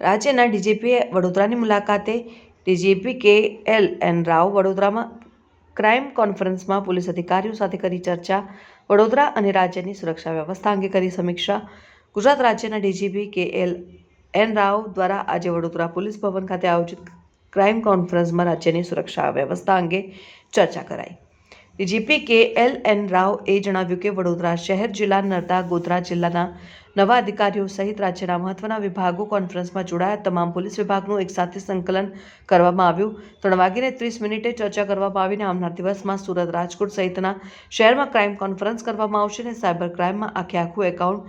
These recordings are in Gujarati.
રાજ્યના ડીજીપી વડોદરાની મુલાકાતે ડીજીપી KLN રાવ વડોદરામાં ક્રાઇમ કોન્ફરન્સમાં પોલીસ અધિકારીઓ સાથે કરી ચર્ચા. વડોદરા અને રાજ્યની સુરક્ષા વ્યવસ્થા અંગે કરી સમીક્ષા. ગુજરાત રાજ્યના ડીજીપી KLN રાવ દ્વારા આજે વડોદરા પોલીસ ભવન ખાતે આયોજિત ક્રાઇમ કોન્ફરન્સમાં રાજ્યની સુરક્ષા વ્યવસ્થા અંગે ચર્ચા કરાઈ. ડીજીપી KLN રાવે જણાવ્યું કે વડોદરા શહેર, જિલ્લા, નર્મદા, ગોધરા જિલ્લાના નવા અધિકારીઓ સહિત રાજ્યના મહત્વના વિભાગો કોન્ફરન્સમાં જોડાયા. તમામ પોલીસ વિભાગનું એકસાથે સંકલન કરવામાં આવ્યું. 3:30 ચર્ચા કરવામાં આવીને આવનાર દિવસમાં સુરત, રાજકોટ સહિતના શહેરમાં ક્રાઇમ કોન્ફરન્સ કરવામાં આવશે અને સાયબર ક્રાઇમમાં આખું એકાઉન્ટ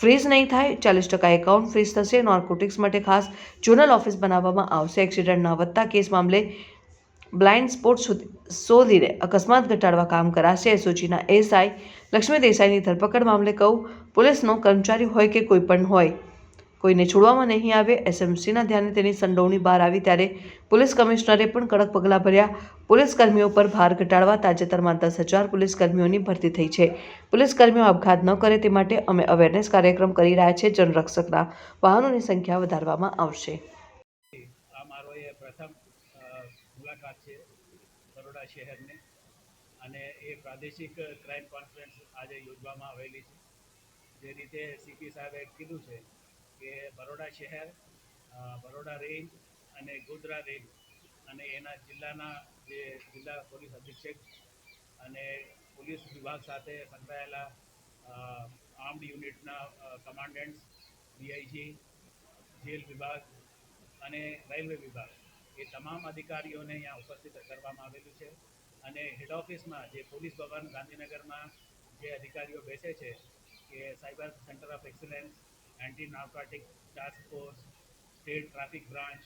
ફ્રીઝ નહીં થાય, 40% એકાઉન્ટ ફ્રીઝ થશે. નાર્કોટિક્સ માટે ખાસ ઝોનલ ઓફિસ બનાવવામાં આવશે. એક્સિડન્ટના વધતા કેસ મામલે બ્લાઇન્ડ સ્પોટ શોધીને અકસ્માત ઘટાડવા કામ કરાશે. એસઓજીના એસઆઈ લક્ષ્મી દેસાઈની ધરપકડ મામલે પોલીસનો કર્મચારી હોય કે કોઈ પણ હોય, કોઈને છોડવામાં નહીં આવે. એસએમસીના ધ્યાને તેની સંડોવણી બહાર આવી ત્યારે પોલીસ કમિશનરે પણ કડક પગલાં ભર્યા. પોલીસ કર્મીઓ પર ભાર ઘટાડવા તાજેતરમાં 10,000 પોલીસ કર્મીઓની ભરતી થઈ છે. પોલીસ કર્મીઓ આપઘાત ન કરે તે માટે અમે અવેરનેસ કાર્યક્રમ કરી રહ્યા છીએ. જનરક્ષકના વાહનોની સંખ્યા વધારવામાં આવશે. મુલાકાત છે બરોડા શહેરની, અને એ પ્રાદેશિક ક્રાઇમ કોન્ફરન્સ આજે યોજવામાં આવેલી છે. જે રીતે સીપી સાહેબે કીધું છે કે બરોડા શહેર, બરોડા રેન્જ અને ગોધરા રેન્જ અને એના જિલ્લાના જે જિલ્લા પોલીસ અધિક્ષક અને પોલીસ વિભાગ સાથે સંકળાયેલા આર્મ્ડ યુનિટના કમાન્ડન્ટ્સ, ડીઆઈજી, જેલ વિભાગ અને રેલવે વિભાગ, એ તમામ અધિકારીઓને અહીંયા ઉપસ્થિત કરવામાં આવેલું છે. અને હેડ ઓફિસમાં જે પોલીસ ભવન ગાંધીનગરમાં જે અધિકારીઓ બેસે છે કે cyber centre of excellence, anti narcotic task force, state traffic branch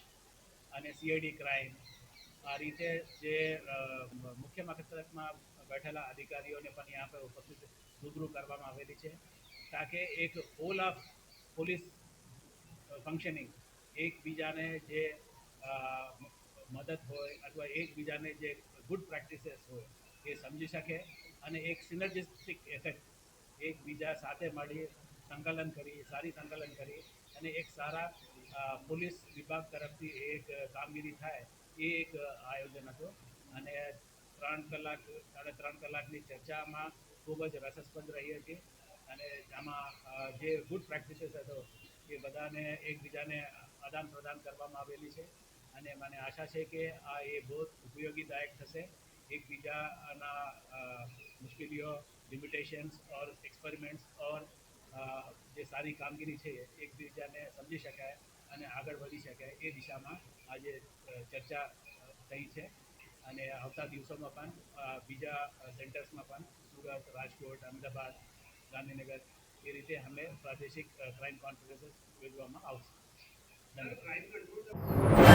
અને CID ક્રાઇમ, આ રીતે જે મુખ્ય મથકમાં બેઠેલા અધિકારીઓને પણ यहाँ પર ઉપસ્થિત રૂબરૂ કરવામાં આવેલી છે, તાકે એક હોલ ઓફ પોલીસ ફંક્શનિંગ એકબીજાને જે મદદ હોય અથવા એકબીજાને જે ગુડ પ્રેક્ટિસીસ હોય એ સમજી શકે અને એક સિનર્જિસ્ટિક ઇફેક્ટ એકબીજા સાથે મળી સંકલન કરી, સારી સંકલન કરી અને એક સારા પોલીસ વિભાગ તરફથી એક કામગીરી થાય, એ એક આયોજન હતું. અને 3.5 કલાકની ચર્ચામાં ખૂબ જ રસસ્પદ રહી હતી. અને આમાં જે ગુડ પ્રેક્ટિસીસ હતો એ બધાને એકબીજાને આદાન પ્રદાન કરવામાં આવેલી છે. અને મને આશા છે કે આ એ બહુ ઉપયોગીદાયક થશે. એકબીજાના મુશ્કેલીઓ, લિમિટેશન્સ ઓર એક્સપેરિમેન્ટ્સ ઓર જે સારી કામગીરી છે એકબીજાને સમજી શકાય અને આગળ વધી શકાય એ દિશામાં આજે ચર્ચા થઈ છે. અને આવતા દિવસોમાં પણ બીજા સેન્ટર્સમાં પણ સુરત, રાજકોટ, અમદાવાદ, ગાંધીનગર એ રીતે અમે પ્રાદેશિક ક્રાઇમ કોન્ફરન્સીસ યોજવામાં આવશે. ધન્યવાદ.